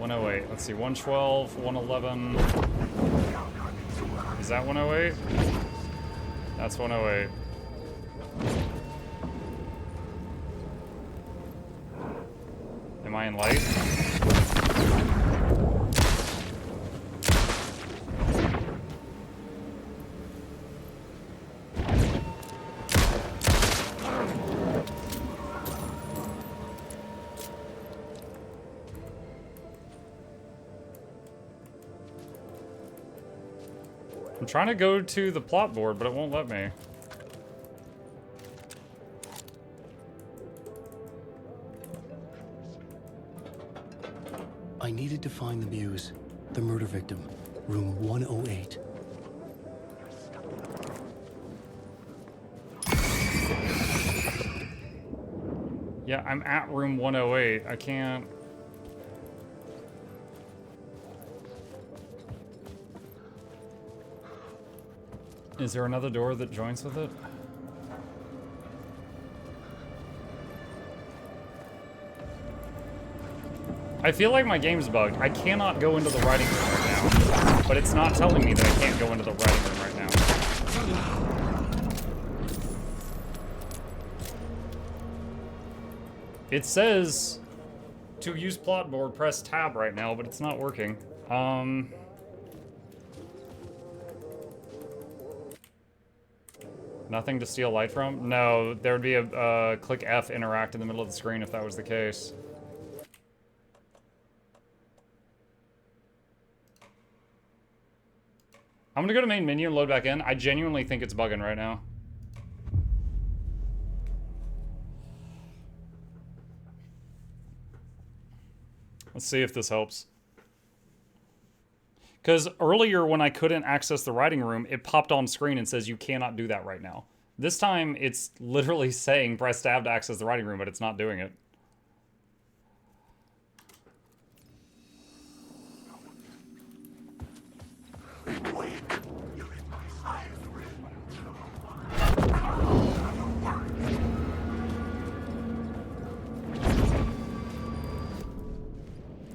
108. Let's see, 112, 111. Is that 108? That's 108. Am I in light? I'm trying to go to the plot board, but it won't let me. I needed to find the muse, the murder victim, room 108. Yeah, I'm at room 108. I can't... Is there another door that joins with it? I feel like my game's bugged. I cannot go into the writing room right now, but it's not telling me that I can't go into the writing room right now. It says to use plot board, press tab right now, but it's not working. Nothing to steal light from? No, there would be a click F interact in the middle of the screen if that was the case. I'm gonna go to main menu and load back in. I genuinely think it's bugging right now. Let's see if this helps. Because earlier when I couldn't access the writing room, it popped on screen and says you cannot do that right now. This time it's literally saying press tab to access the writing room, but it's not doing it.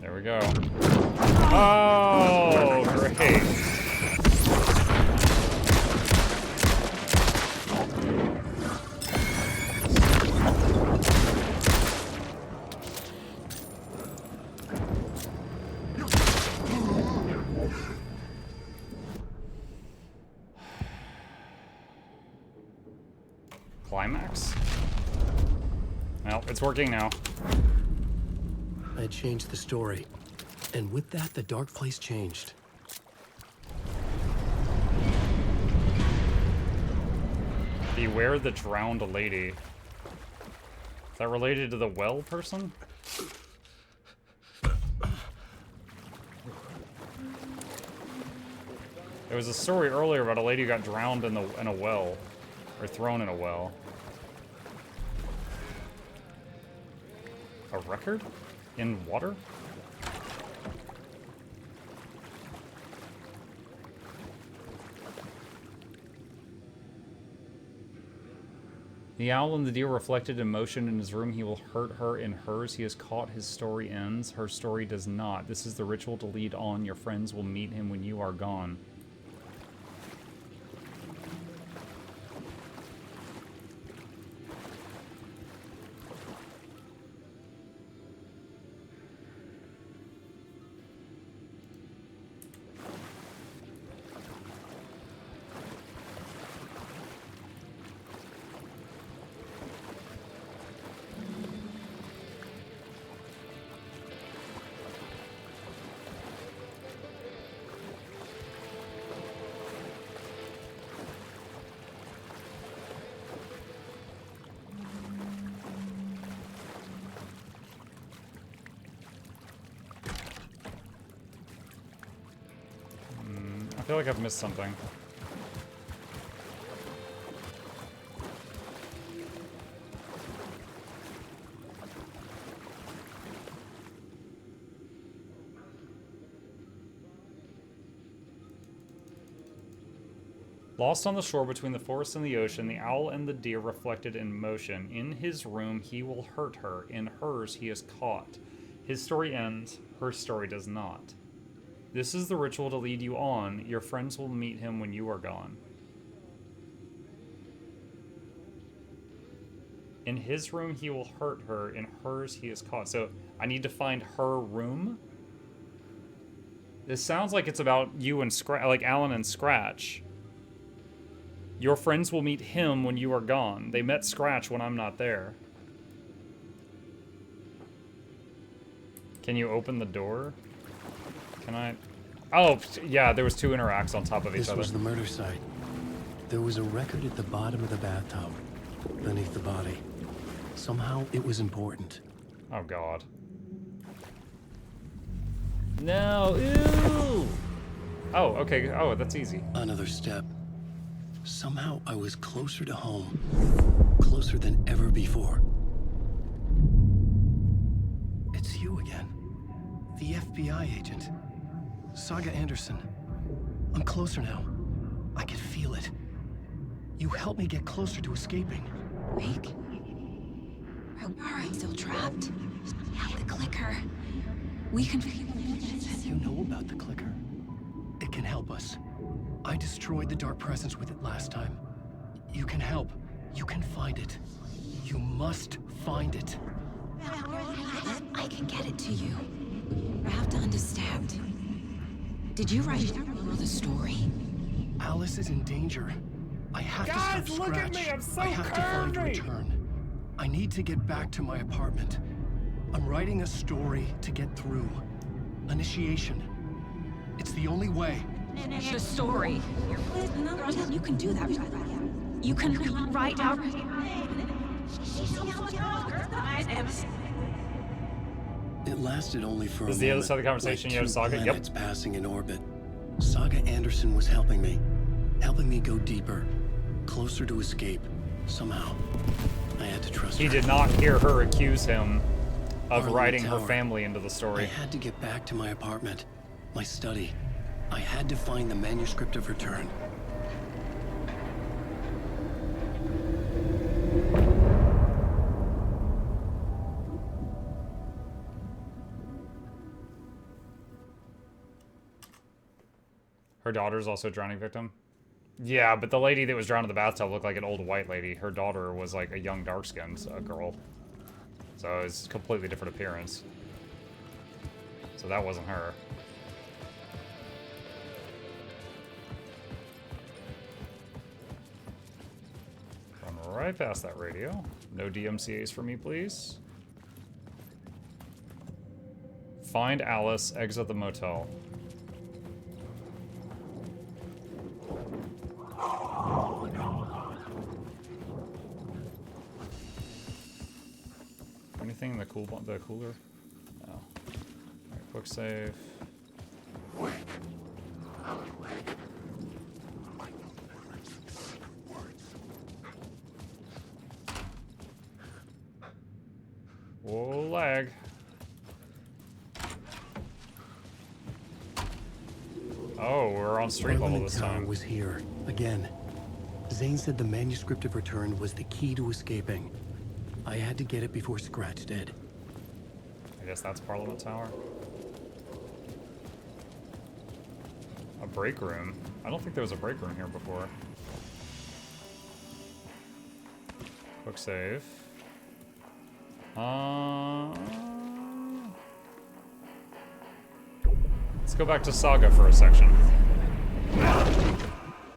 There we go. Oh, great. Climax? Well, it's working now. I changed the story. And with that, the dark place changed. Beware the drowned lady. Is that related to the well person? There was a story earlier about a lady who got drowned in a well. Or thrown in a well. A record? In water? The owl and the deer reflected emotion in his room. He will hurt her in hers. He has caught. His story ends. Her story does not. This is the ritual to lead on. Your friends will meet him when you are gone. I feel like I've missed something. Lost on the shore between the forest and the ocean, the owl and the deer reflected in motion. In his room, he will hurt her. In hers, he is caught. His story ends, her story does not. This is the ritual to lead you on. Your friends will meet him when you are gone. In his room, he will hurt her. In hers, he is caught. So I need to find her room. This sounds like it's about you and like Alan and Scratch. Your friends will meet him when you are gone. They met Scratch when I'm not there. Can you open the door? Can I? Oh, yeah, there was 2 interacts on top of each other. This was the murder site. There was a record at the bottom of the bathtub, beneath the body. Somehow it was important. Oh, God. No, ew! Oh, okay, oh, that's easy. Another step. Somehow I was closer to home. Closer than ever before. It's you again. The FBI agent. Saga Anderson. I'm closer now. I can feel it. You helped me get closer to escaping. Wake? Are you still trapped? The clicker. We can... You know about the clicker? It can help us. I destroyed the dark presence with it last time. You can help. You can find it. You must find it. I can get it to you. I have to understand. Did you write the story? Alice is in danger. I have to stop Scratch. Look at me, I'm so I have to find a return. I need to get back to my apartment. I'm writing a story to get through. Initiation. It's the only way. The story. You can do that. You can write out... It lasted only for a moment. Is the other side of the conversation like you have Saga? Planets passing in orbit. Saga Anderson was helping me go deeper, closer to escape. Somehow, I had to trust her. He did not hear her accuse him of Parliament writing her Tower. family into the I story. had to get back to my apartment, my study. I had to find the manuscript of return. Her daughter's also a drowning victim? Yeah, but the lady that was drowned in the bathtub looked like an old white lady. Her daughter was like a young dark-skinned girl. So it's a completely different appearance. So that wasn't her. Run right past that radio. No DMCAs for me, please. Find Alice, exit the motel. Anything in the cooler? No. Alright, quick save. Whoa, lag. Oh, we're on street level this time. Was here again. Zane said the manuscript of return was the key to escaping. I had to get it before Scratch did. I guess that's Parliament Tower. A break room? I don't think there was a break room here before. Quick save. Let's go back to Saga for a section.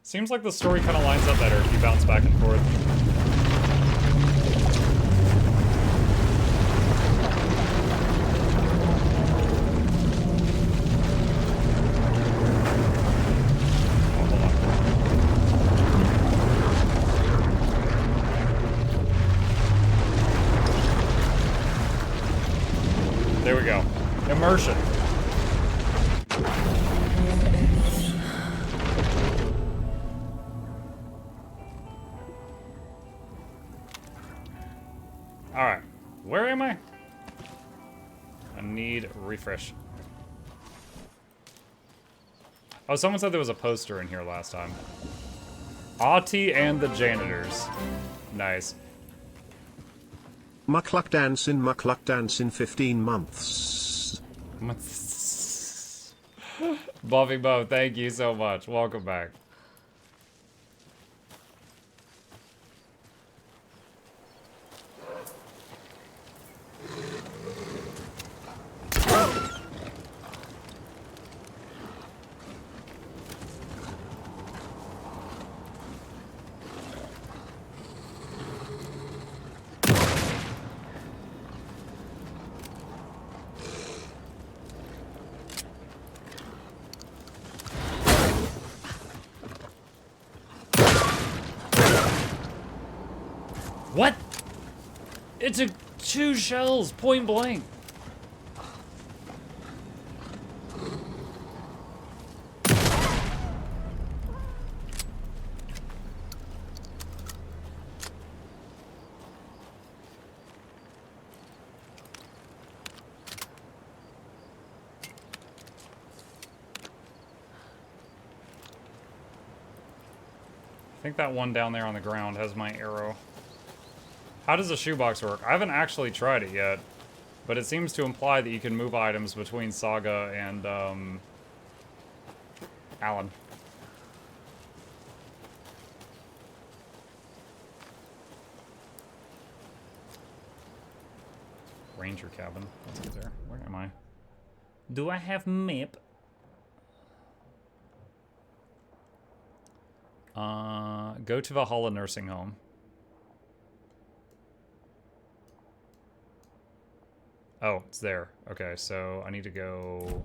Seems like the story kind of lines up better if you bounce back and forth. There we go. Immersion. Alright. Where am I? I need a refresh. Oh, someone said there was a poster in here last time. Auntie and the Janitors. Nice. Mukluk dance in 15 months. Buffy Bo, thank you so much. Welcome back. What? It took 2 shells, point blank. I think that one down there on the ground has my arrow. How does a shoebox work? I haven't actually tried it yet, but it seems to imply that you can move items between Saga and, Alan. Ranger cabin. Let's get there. Where am I? Do I have map? Go to Valhalla Nursing Home. Oh, it's there. Okay, so I need to go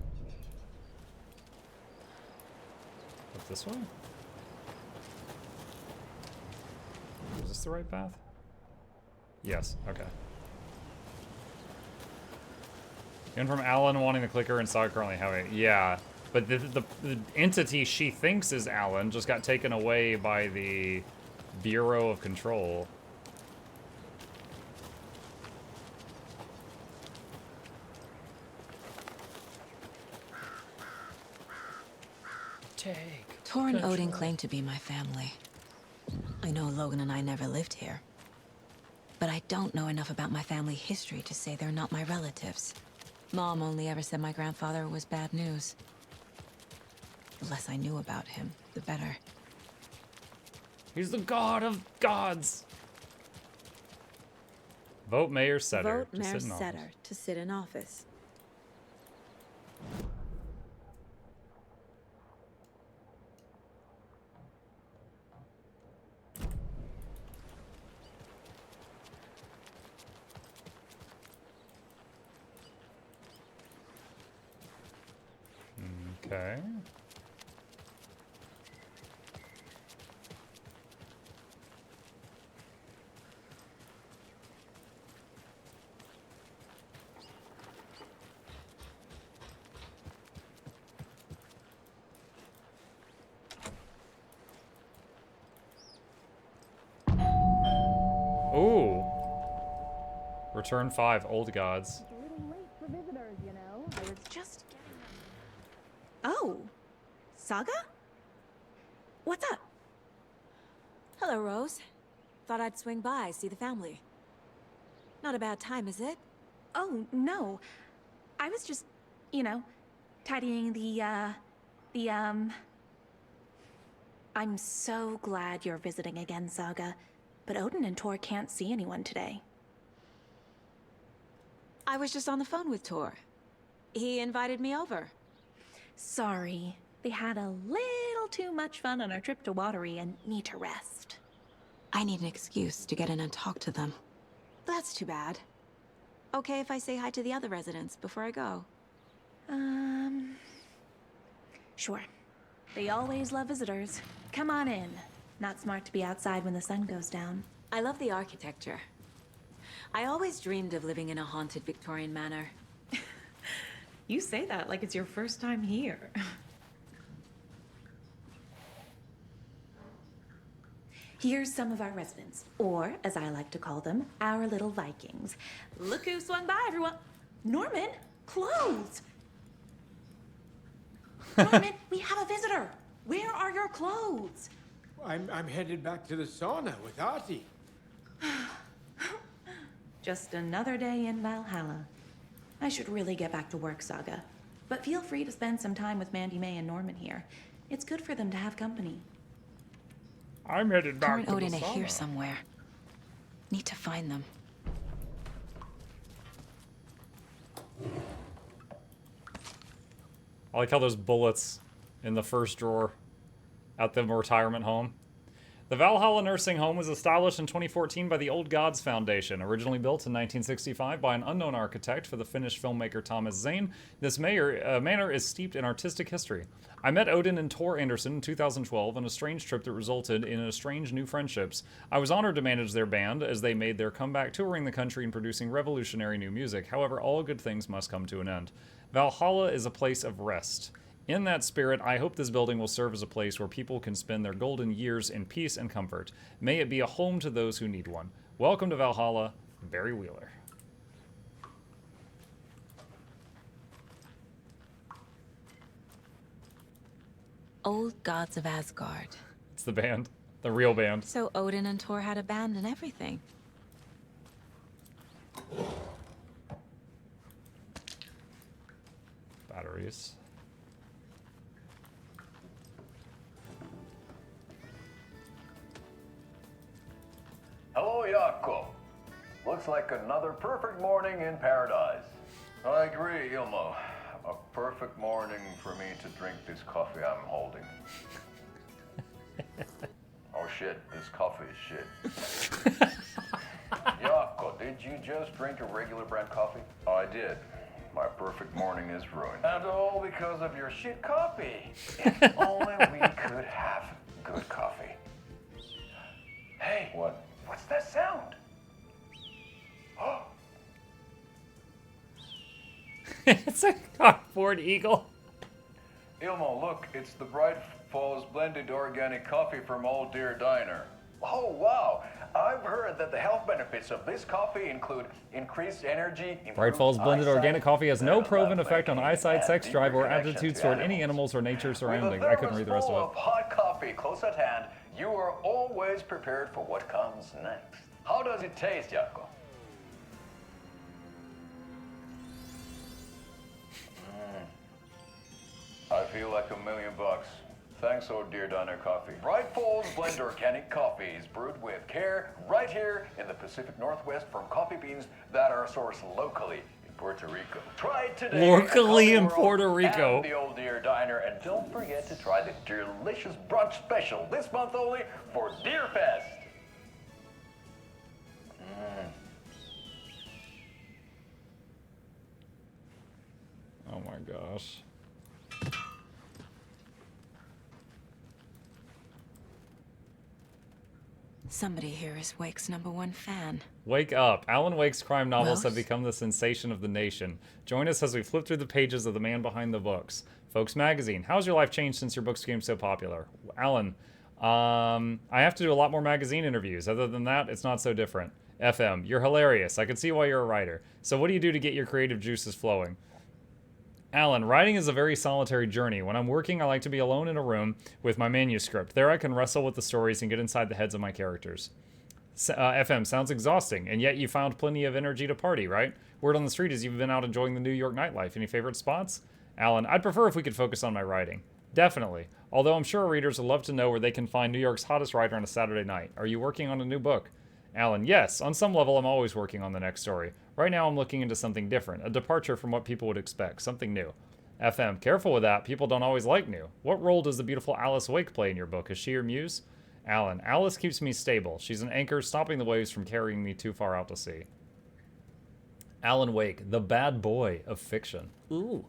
up this way? Is this the right path? Yes, okay. Even from Alan wanting the clicker and Saga currently having it. Yeah, but the entity she thinks is Alan just got taken away by the Bureau of Control. Tor and Odin claim to be my family. I know Logan and I never lived here. But I don't know enough about my family history to say they're not my relatives. Mom only ever said my grandfather was bad news. The less I knew about him, the better. He's the god of gods! Vote Mayor Setter. Vote Mayor Setter to sit in office. Okay. Ooh. Return 5, Old Gods. It's a little late for visitors, you know. I was just getting... Oh, Saga? What's up? Hello, Rose. Thought I'd swing by, see the family. Not a bad time, is it? Oh, no. I was just, you know, tidying I'm so glad you're visiting again, Saga. But Odin and Tor can't see anyone today. I was just on the phone with Tor. He invited me over. Sorry. They had a little too much fun on our trip to Watery and need to rest. I need an excuse to get in and talk to them. That's too bad. Okay if I say hi to the other residents before I go? Sure. They always love visitors. Come on in. Not smart to be outside when the sun goes down. I love the architecture. I always dreamed of living in a haunted Victorian manor. You say that like it's your first time here. Here's some of our residents, or as I like to call them, our little Vikings. Look who swung by, everyone. Norman, clothes. Norman, we have a visitor. Where are your clothes? I'm headed back to the sauna with Artie. Just another day in Valhalla. I should really get back to work, Saga. But feel free to spend some time with Mandy May and Norman here. It's good for them to have company. I'm headed Her back and to the Odin are here sauna. somewhere. Need to find them. I like how there's bullets in the first drawer at the retirement home. The Valhalla Nursing Home was established in 2014 by the Old Gods Foundation. Originally built in 1965 by an unknown architect for the Finnish filmmaker Thomas Zane, this manor is steeped in artistic history. I met Odin and Tor Anderson in 2012 on a strange trip that resulted in strange new friendships. I was honored to manage their band as they made their comeback touring the country and producing revolutionary new music. However, all good things must come to an end. Valhalla is a place of rest. In that spirit, I hope this building will serve as a place where people can spend their golden years in peace and comfort. May it be a home to those who need one. Welcome to Valhalla, Barry Wheeler. Old Gods of Asgard. It's the band, the real band. So Odin and Tor had a band and everything. Batteries. Hello, Jaakko. Looks like another perfect morning in paradise. I agree, Ilmo. A perfect morning for me to drink this coffee I'm holding. Oh shit, this coffee is shit. Jaakko, did you just drink a regular brand coffee? I did. My perfect morning is ruined. And all because of your shit coffee. If only we could have good coffee. Hey. What? What's that sound? Oh. It's a cardboard eagle. Ilmo, look, it's the Bright Falls blended organic coffee from Old Deer Diner. Oh, wow. I've heard that the health benefits of this coffee include increased energy, Bright Falls blended eyesight, organic coffee has no proven effect on making eyesight, sex deeper drive, or connections aptitudes to toward any animals. animals or nature With a surrounding. I couldn't read the rest full of of hot coffee close at hand, you are always prepared for what comes next. How does it taste, Jaakko? I feel like $1 million. Thanks, Old Deer Diner Coffee. Bright Falls Blend Organic Coffee is brewed with care right here in the Pacific Northwest from coffee beans that are sourced locally in Puerto Rico. Try it today. at Locally Coffee in World Puerto Rico. And the Old Deer Diner. And don't forget to try the delicious brunch special this month only for Deer Fest. Oh my gosh. Somebody here is Wake's #1 fan. Wake up. Alan Wake's crime novels Well? have become the sensation of the nation. Join us as we flip through the pages of the man behind the books. Folks Magazine. How's your life changed since your books became so popular? Alan, I have to do a lot more magazine interviews. Other than that, it's not so different. FM, you're hilarious. I can see why you're a writer. So what do you do to get your creative juices flowing? Alan, writing is a very solitary journey. When I'm working, I like to be alone in a room with my manuscript. There I can wrestle with the stories and get inside the heads of my characters. FM, sounds exhausting, and yet you found plenty of energy to party, right? Word on the street is you've been out enjoying the New York nightlife. Any favorite spots? Alan, I'd prefer if we could focus on my writing. Definitely. Although I'm sure readers would love to know where they can find New York's hottest writer on a Saturday night. Are you working on a new book? Alan, yes. On some level, I'm always working on the next story. Right now, I'm looking into something different, a departure from what people would expect, something new. FM, careful with that. People don't always like new. What role does the beautiful Alice Wake play in your book? Is she your muse? Alan, Alice keeps me stable. She's an anchor, stopping the waves from carrying me too far out to sea. Alan Wake, the bad boy of fiction. Ooh.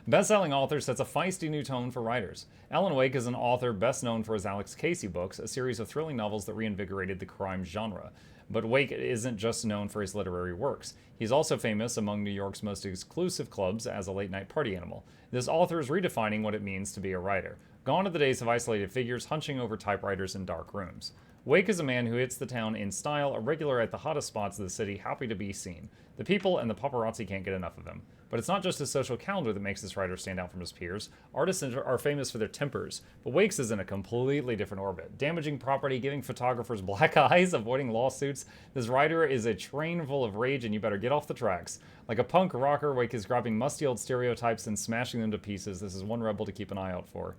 Best-selling author sets a feisty new tone for writers. Alan Wake is an author best known for his Alex Casey books, a series of thrilling novels that reinvigorated the crime genre. But Wake isn't just known for his literary works. He's also famous among New York's most exclusive clubs as a late-night party animal. This author is redefining what it means to be a writer. Gone are the days of isolated figures hunching over typewriters in dark rooms. Wake is a man who hits the town in style, a regular at the hottest spots of the city, happy to be seen. The people and the paparazzi can't get enough of him. But it's not just his social calendar that makes this writer stand out from his peers. Artists are famous for their tempers, but Wakes is in a completely different orbit. Damaging property, giving photographers black eyes, avoiding lawsuits. This writer is a train full of rage, and you better get off the tracks. Like a punk rocker, Wake is grabbing musty old stereotypes and smashing them to pieces. This is one rebel to keep an eye out for.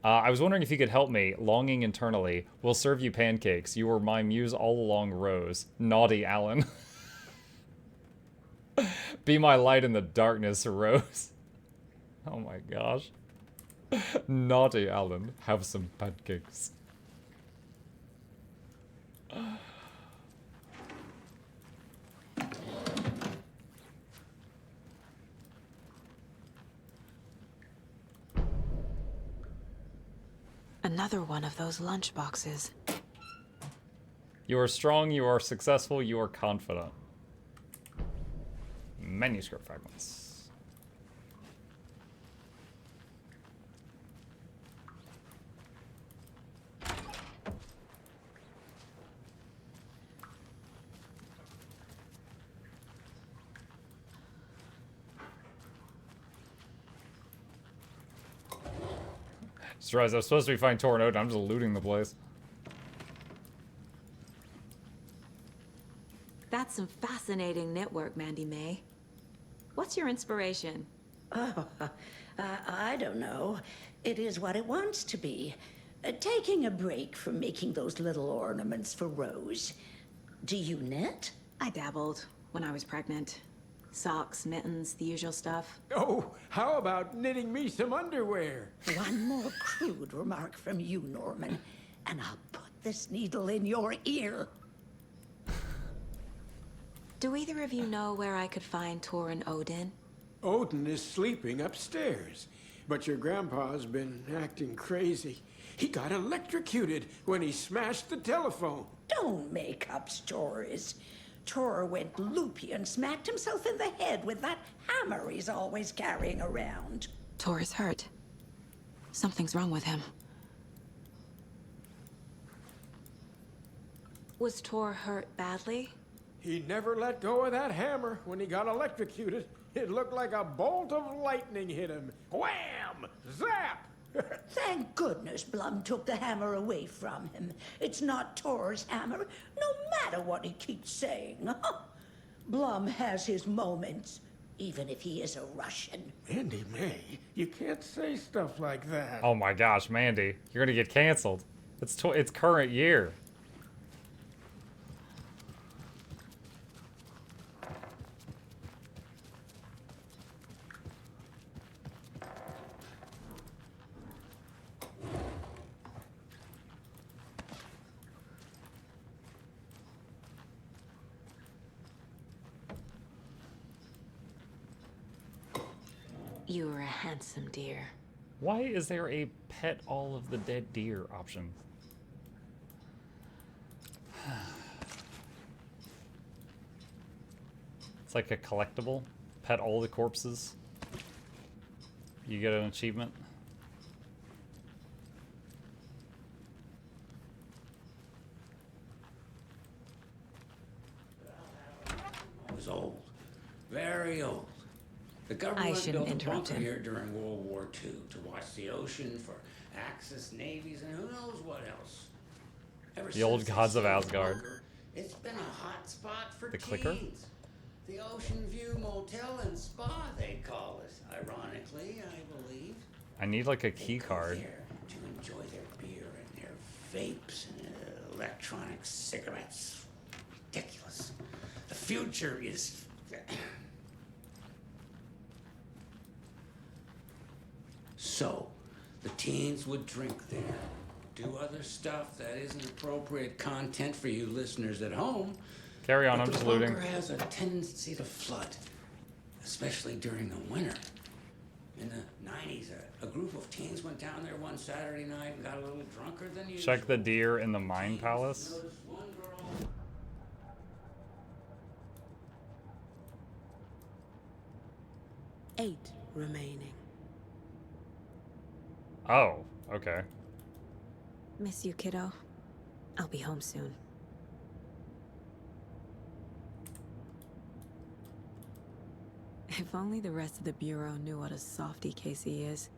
I was wondering if you could help me. Longing internally. We'll serve you pancakes. You were my muse all along, Rose. Naughty Alan. Be my light in the darkness, Rose. Oh my gosh. Naughty Alan. Have some pancakes. Another one of those lunch boxes. You are strong, you are successful, you are confident. Manuscript fragments. Just realized I was supposed to be finding Torn Odin. I'm just looting the place. That's some fascinating network, Mandy May. What's your inspiration? Oh, I don't know. It is what it wants to be. Taking a break from making those little ornaments for Rose. Do you knit? I dabbled when I was pregnant. Socks, mittens, the usual stuff. Oh, how about knitting me some underwear? One more crude remark from you, Norman, and I'll put this needle in your ear. Do either of you know where I could find Torrin Odin? Odin is sleeping upstairs, but your grandpa's been acting crazy. He got electrocuted when he smashed the telephone. Don't make up stories. Tor went loopy and smacked himself in the head with that hammer he's always carrying around. Tor is hurt. Something's wrong with him. Was Tor hurt badly? He never let go of that hammer when he got electrocuted. It looked like a bolt of lightning hit him. Wham! Zap! Thank goodness Blum took the hammer away from him. It's not Tor's hammer, no matter what he keeps saying. Blum has his moments, even if he is a Russian. Mandy May, you can't say stuff like that. Oh my gosh, Mandy. You're gonna get canceled. It's current year. You are a handsome deer. Why is there a pet all of the dead deer option? It's like a collectible. Pet all the corpses. You get an achievement. I was old. Very old. The government shouldn't built a interrupt bunker him. here during World War II to watch the ocean for Axis navies and who knows what else. Ever The old since they gods of set the Asgard. bunker, it's been a hot spot for The clicker? teens. The Ocean View Motel and Spa, they call it. Ironically, I believe. I need like a They key go card. there to enjoy their beer and their vapes and electronic cigarettes. Ridiculous. The future is. So, the teens would drink there, do other stuff that isn't appropriate content for you listeners at home. Carry on, But I'm the just looting. bunker has a tendency to flood, especially during the winter. In the 90s, a group of teens went down there one Saturday night and got a little drunker than usual. Check the deer in the mine palace. Noticed one girl. Eight remaining. Oh, okay. Miss you, kiddo. I'll be home soon. If only the rest of the Bureau knew what a softy Casey is.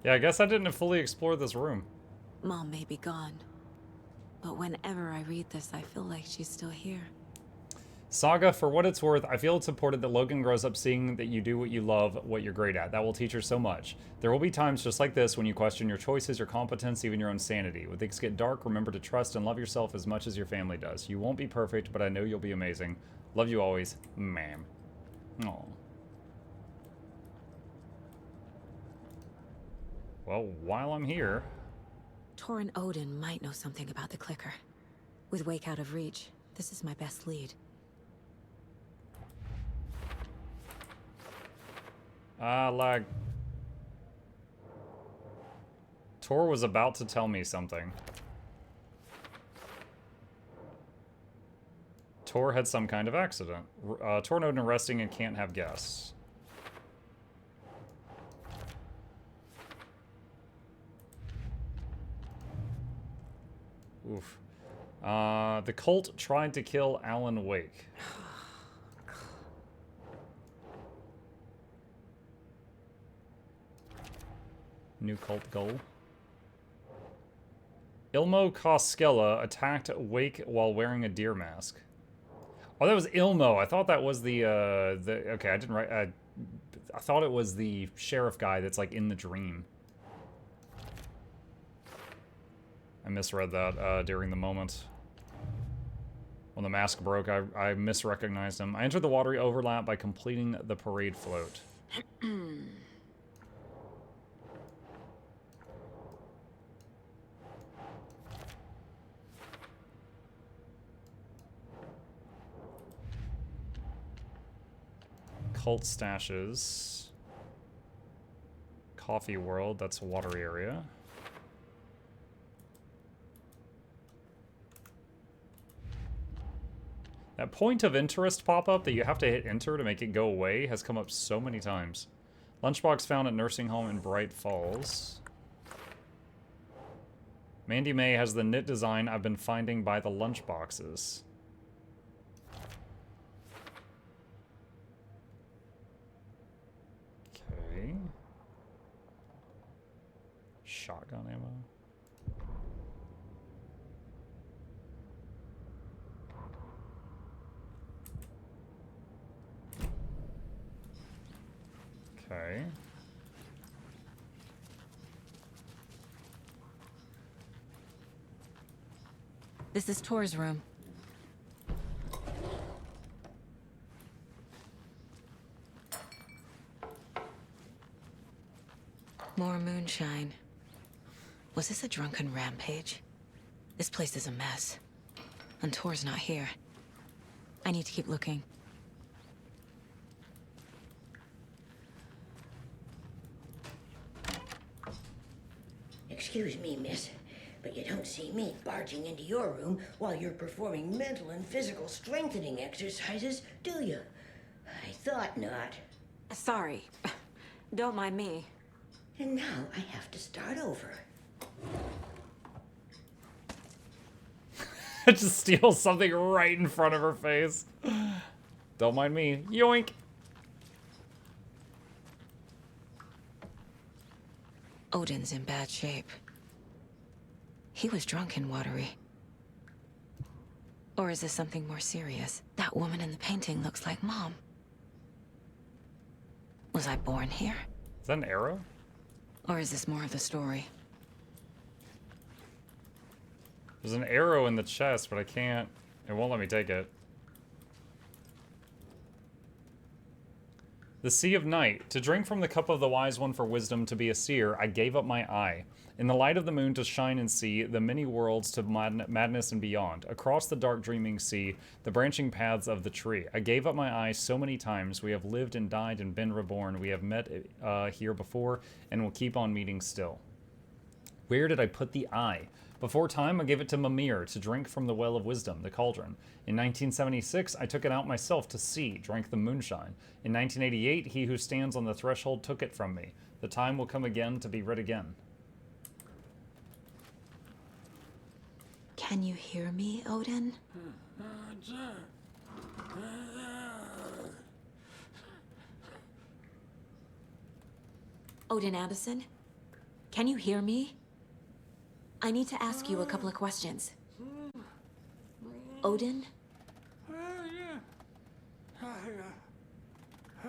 Yeah, I guess I didn't fully explore this room. Mom may be gone, but whenever I read this, I feel like she's still here. Saga, for what it's worth, I feel it's important that Logan grows up seeing that you do what you love, what you're great at. That will teach her so much. There will be times just like this when you question your choices, your competence, even your own sanity. When things get dark, remember to trust and love yourself as much as your family does. You won't be perfect, but I know you'll be amazing. Love you always, ma'am. Aw. Well, while I'm here... Tor and Odin might know something about the clicker. With Wake out of reach, this is my best lead. Lag. Tor was about to tell me something. Tor had some kind of accident. Tor and Odin are resting and can't have guests. Oof. The cult tried to kill Alan Wake. New cult goal. Ilmo Koskela attacked Wake while wearing a deer mask. Oh, that was Ilmo. I thought that was the okay, I didn't write... I thought it was the sheriff guy that's, like, in the dream. I misread that during the moment. When the mask broke, I misrecognized him. I entered the watery overlap by completing the parade float. Cult stashes. Coffee world, that's a watery area. That point of interest pop-up that you have to hit enter to make it go away has come up so many times. Lunchbox found at nursing home in Bright Falls. Mandy May has the knit design I've been finding by the lunchboxes. Okay. Shotgun ammo. Okay. This is Tor's room. More moonshine. Was this a drunken rampage? This place is a mess. And Tor's not here. I need to keep looking. Excuse me, miss, but you don't see me barging into your room while you're performing mental and physical strengthening exercises, do you? I thought not. Sorry. Don't mind me. And now I have to start over. Just steal something right in front of her face. Don't mind me. Yoink! Odin's in bad shape. He was drunk and watery. Or is this something more serious? That woman in the painting looks like Mom. Was I born here? Is that an arrow? Or is this more of the story? There's an arrow in the chest, but I can't... It won't let me take it. The Sea of Night. To drink from the cup of the wise one for wisdom, to be a seer, I gave up my eye. In the light of the moon to shine and see the many worlds to madness and beyond. Across the dark dreaming sea, the branching paths of the tree. I gave up my eye so many times. We have lived and died and been reborn. We have met here before and will keep on meeting still. Where did I put the eye? Before time, I gave it to Mimir to drink from the well of wisdom, the cauldron. In 1976, I took it out myself to see, drank the moonshine. In 1988, he who stands on the threshold took it from me. The time will come again to be read again. Can you hear me, Odin? Odin Abison? Can you hear me? I need to ask you a couple of questions. Odin?